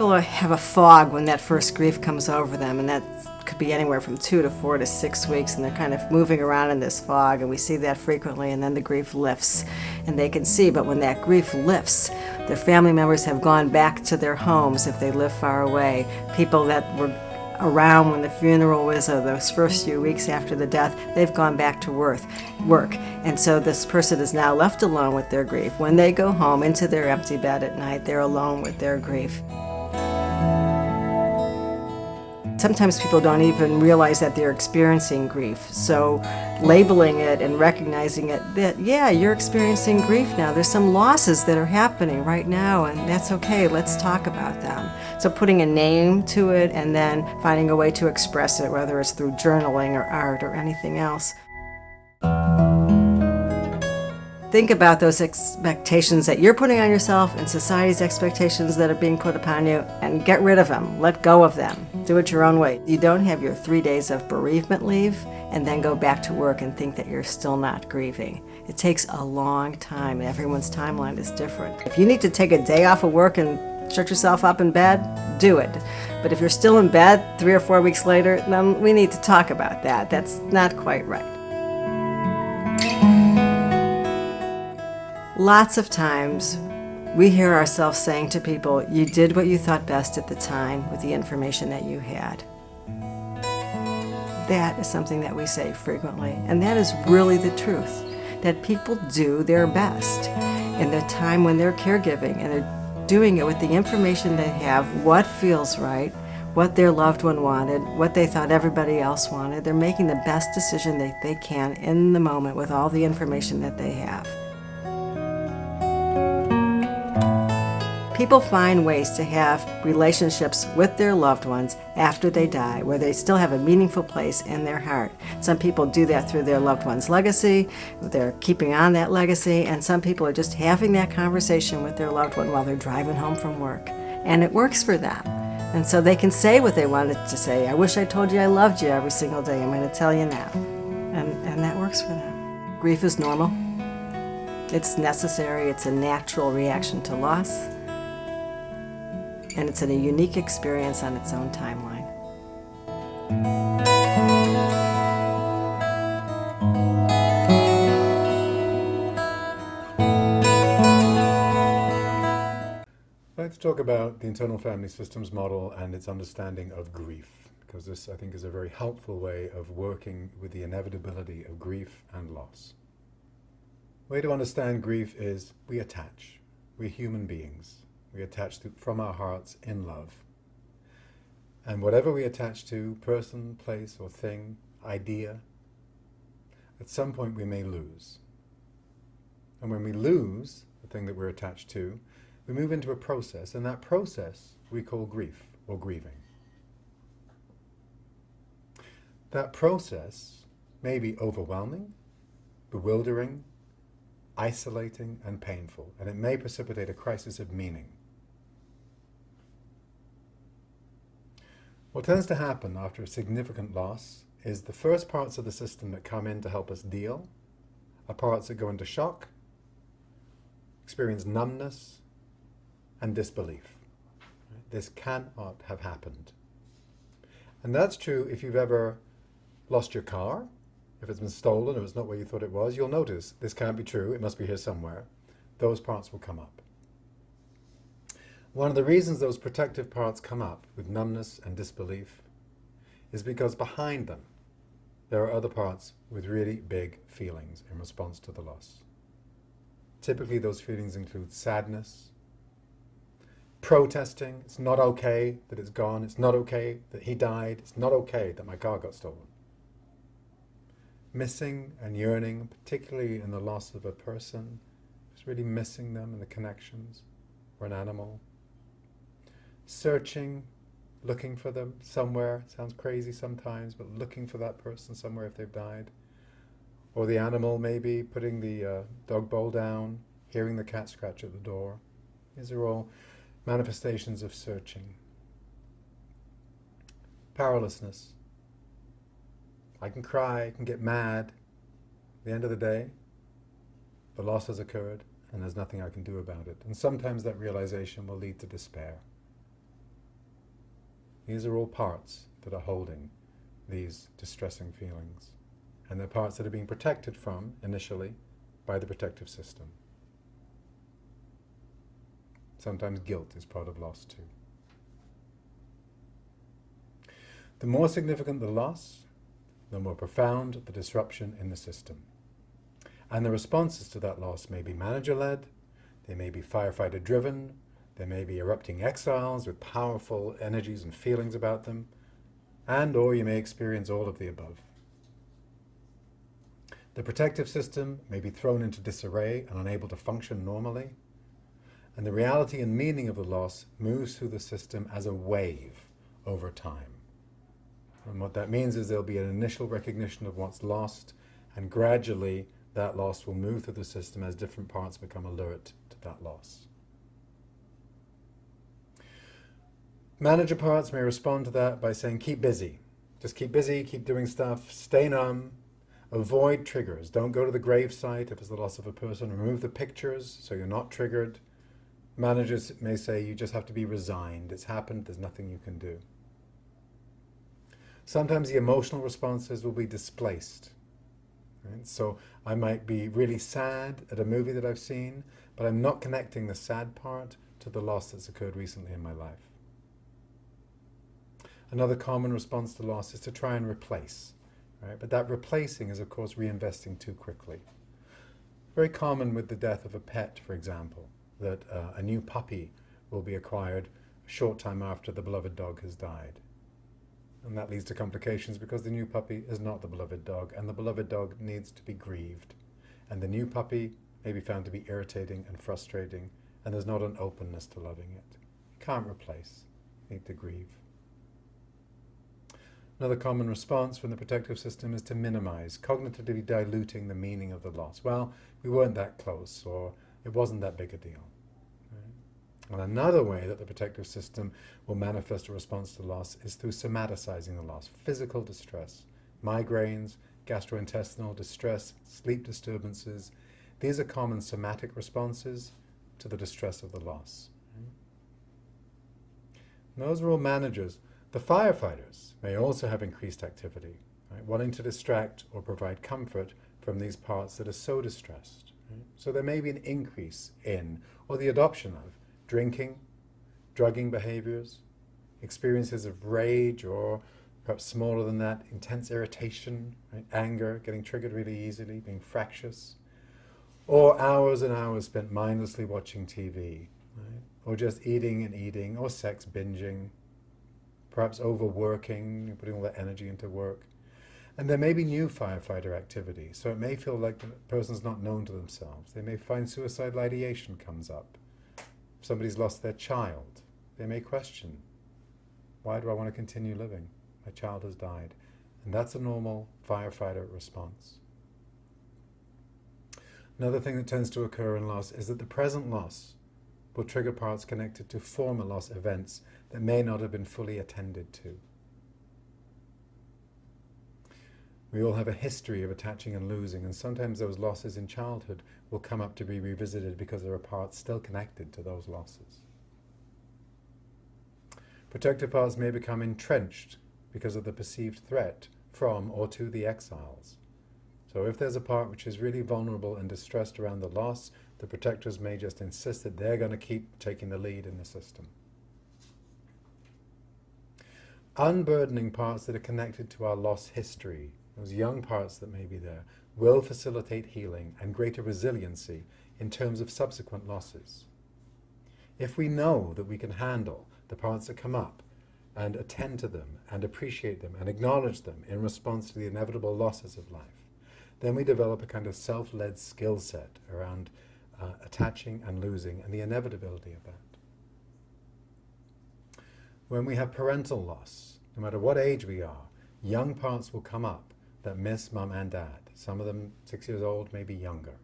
People have a fog when that first grief comes over them, and that could be anywhere from 2 to 4 to 6 weeks, and they're kind of moving around in this fog, and we see that frequently, and then the grief lifts, and they can see. But when that grief lifts, their family members have gone back to their homes if they live far away. People that were around when the funeral was, or those first few weeks after the death, they've gone back to work. And so this person is now left alone with their grief. When they go home into their empty bed at night, they're alone with their grief. Sometimes people don't even realize that they're experiencing grief. So labeling it and recognizing it, that, yeah, you're experiencing grief now. There's some losses that are happening right now, and that's okay. Let's talk about them. So putting a name to it and then finding a way to express it, whether it's through journaling or art or anything else. Think about those expectations that you're putting on yourself and society's expectations that are being put upon you, and get rid of them. Let go of them. Do it your own way. You don't have your 3 days of bereavement leave and then go back to work and think that you're still not grieving. It takes a long time, and everyone's timeline is different. If you need to take a day off of work and shut yourself up in bed, do it. But if you're still in bed 3 or 4 weeks later, then we need to talk about that. That's not quite right. Lots of times we hear ourselves saying to people, you did what you thought best at the time with the information that you had. That is something that we say frequently, and that is really the truth, that people do their best in the time when they're caregiving, and they're doing it with the information they have, what feels right, what their loved one wanted, what they thought everybody else wanted. They're making the best decision that they can in the moment with all the information that they have. People find ways to have relationships with their loved ones after they die, where they still have a meaningful place in their heart. Some people do that through their loved one's legacy, they're keeping on that legacy, and some people are just having that conversation with their loved one while they're driving home from work. And it works for them. And so they can say what they wanted to say. I wish I told you I loved you every single day. I'm going to tell you now. And that works for them. Grief is normal. It's necessary. It's a natural reaction to loss. And it's a unique experience on its own timeline. I'd like to talk about the internal family systems model and its understanding of grief, because this, I think, is a very helpful way of working with the inevitability of grief and loss. The way to understand grief is we attach. We're human beings. We attach from our hearts in love. And whatever we attach to, person, place, or thing, idea, at some point we may lose. And when we lose the thing that we're attached to, we move into a process, and that process we call grief or grieving. That process may be overwhelming, bewildering, isolating, and painful, and it may precipitate a crisis of meaning. What tends to happen after a significant loss is the first parts of the system that come in to help us deal are parts that go into shock, experience numbness, and disbelief. This cannot have happened. And that's true if you've ever lost your car. If it's been stolen or it's not where you thought it was, you'll notice this can't be true, it must be here somewhere. Those parts will come up. One of the reasons those protective parts come up with numbness and disbelief is because behind them there are other parts with really big feelings in response to the loss. Typically those feelings include sadness, protesting, it's not okay that it's gone, it's not okay that he died, it's not okay that my car got stolen. Missing and yearning, particularly in the loss of a person, just really missing them and the connections, or an animal. Searching, looking for them somewhere, sounds crazy sometimes, but looking for that person somewhere if they've died. Or the animal maybe putting the dog bowl down, hearing the cat scratch at the door. These are all manifestations of searching. Powerlessness. I can cry, I can get mad. At the end of the day, the loss has occurred and there's nothing I can do about it. And sometimes that realization will lead to despair. These are all parts that are holding these distressing feelings. And they're parts that are being protected from, initially, by the protective system. Sometimes guilt is part of loss too. The more significant the loss, the more profound the disruption in the system. And the responses to that loss may be manager-led, they may be firefighter-driven, they may be erupting exiles with powerful energies and feelings about them, and or you may experience all of the above. The protective system may be thrown into disarray and unable to function normally, and the reality and meaning of the loss moves through the system as a wave over time. And what that means is there'll be an initial recognition of what's lost, and gradually that loss will move through the system as different parts become alert to that loss. Manager parts may respond to that by saying, keep busy. Just keep busy, keep doing stuff, stay numb, avoid triggers. Don't go to the gravesite if it's the loss of a person. Remove the pictures so you're not triggered. Managers may say you just have to be resigned. It's happened, there's nothing you can do. Sometimes the emotional responses will be displaced. Right? So I might be really sad at a movie that I've seen, but I'm not connecting the sad part to the loss that's occurred recently in my life. Another common response to loss is to try and replace. Right? But that replacing is, of course, reinvesting too quickly. Very common with the death of a pet, for example, that a new puppy will be acquired a short time after the beloved dog has died. And that leads to complications because the new puppy is not the beloved dog, and the beloved dog needs to be grieved. And the new puppy may be found to be irritating and frustrating, and there's not an openness to loving it. You can't replace. You need to grieve. Another common response from the protective system is to minimize, cognitively diluting the meaning of the loss. Well, we weren't that close, or it wasn't that big a deal. Right? And another way that the protective system will manifest a response to loss is through somaticizing the loss, physical distress, migraines, gastrointestinal distress, sleep disturbances. These are common somatic responses to the distress of the loss. And those are all managers. The firefighters may also have increased activity, right, wanting to distract or provide comfort from these parts that are so distressed. Right? So there may be an increase in, or the adoption of, drinking, drugging behaviors, experiences of rage, or perhaps smaller than that, intense irritation, right, anger, getting triggered really easily, being fractious, or hours and hours spent mindlessly watching TV, right, or just eating and eating, or sex binging, perhaps overworking, putting all that energy into work. And there may be new firefighter activity, so it may feel like the person's not known to themselves. They may find suicidal ideation comes up. If somebody's lost their child, they may question, why do I want to continue living? My child has died. And that's a normal firefighter response. Another thing that tends to occur in loss is that the present loss will trigger parts connected to former loss events that may not have been fully attended to. We all have a history of attaching and losing, and sometimes those losses in childhood will come up to be revisited because there are parts still connected to those losses. Protective parts may become entrenched because of the perceived threat from or to the exiles. So if there's a part which is really vulnerable and distressed around the loss, the protectors may just insist that they're going to keep taking the lead in the system. Unburdening parts that are connected to our loss history, those young parts that may be there, will facilitate healing and greater resiliency in terms of subsequent losses. If we know that we can handle the parts that come up and attend to them and appreciate them and acknowledge them in response to the inevitable losses of life, then we develop a kind of self-led skill set around attaching and losing and the inevitability of that. When we have parental loss, no matter what age we are, young parts will come up that miss mum and dad. Some of them 6 years old, maybe younger.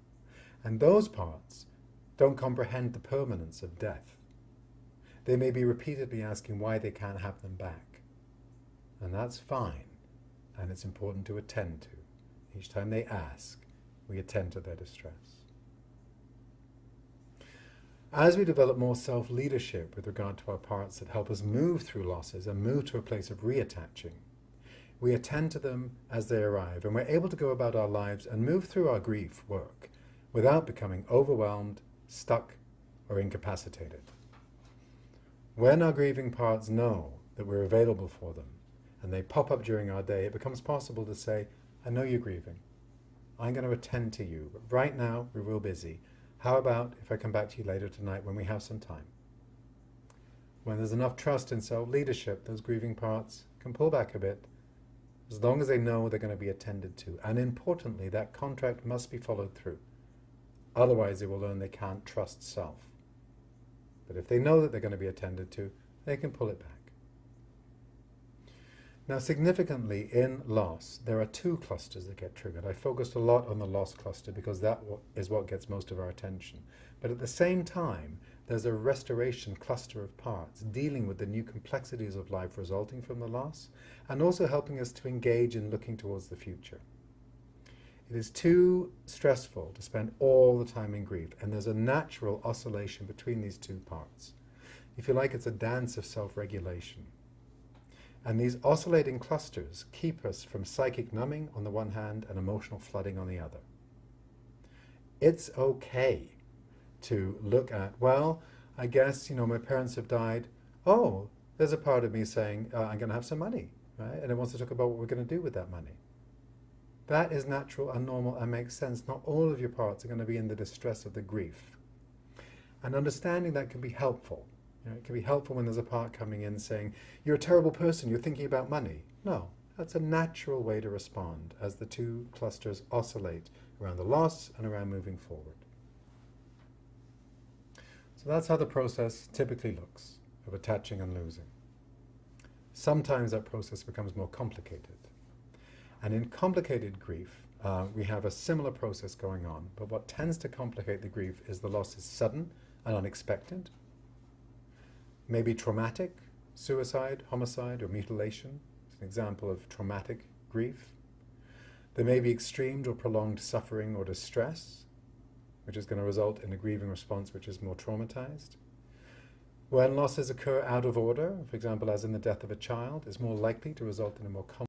And those parts don't comprehend the permanence of death. They may be repeatedly asking why they can't have them back. And that's fine, and it's important to attend to. Each time they ask, we attend to their distress. As we develop more self-leadership with regard to our parts that help us move through losses and move to a place of reattaching, we attend to them as they arrive, and we're able to go about our lives and move through our grief work without becoming overwhelmed, stuck, or incapacitated. When our grieving parts know that we're available for them and they pop up during our day, it becomes possible to say, I know you're grieving. I'm going to attend to you, but right now we're real busy. How about if I come back to you later tonight when we have some time? When there's enough trust in self-leadership, those grieving parts can pull back a bit, as long as they know they're going to be attended to. And importantly, that contract must be followed through. Otherwise, they will learn they can't trust self. But if they know that they're going to be attended to, they can pull it back. Now, significantly in loss, there are two clusters that get triggered. I focused a lot on the loss cluster because that is what gets most of our attention. But at the same time, there's a restoration cluster of parts dealing with the new complexities of life resulting from the loss, and also helping us to engage in looking towards the future. It is too stressful to spend all the time in grief, and there's a natural oscillation between these two parts. If you like, it's a dance of self-regulation. And these oscillating clusters keep us from psychic numbing on the one hand and emotional flooding on the other. It's okay to look at, well, I guess, my parents have died. Oh, there's a part of me saying, I'm going to have some money, right? And it wants to talk about what we're going to do with that money. That is natural and normal and makes sense. Not all of your parts are going to be in the distress of the grief. And understanding that can be helpful. It can be helpful when there's a part coming in saying, you're a terrible person, you're thinking about money. No, that's a natural way to respond as the two clusters oscillate around the loss and around moving forward. So that's how the process typically looks of attaching and losing. Sometimes that process becomes more complicated. And in complicated grief, we have a similar process going on, but what tends to complicate the grief is the loss is sudden and unexpected. Maybe traumatic, suicide, homicide, or mutilation. It's an example of traumatic grief. There may be extreme or prolonged suffering or distress, which is going to result in a grieving response which is more traumatized. When losses occur out of order, for example, as in the death of a child, it's more likely to result in a more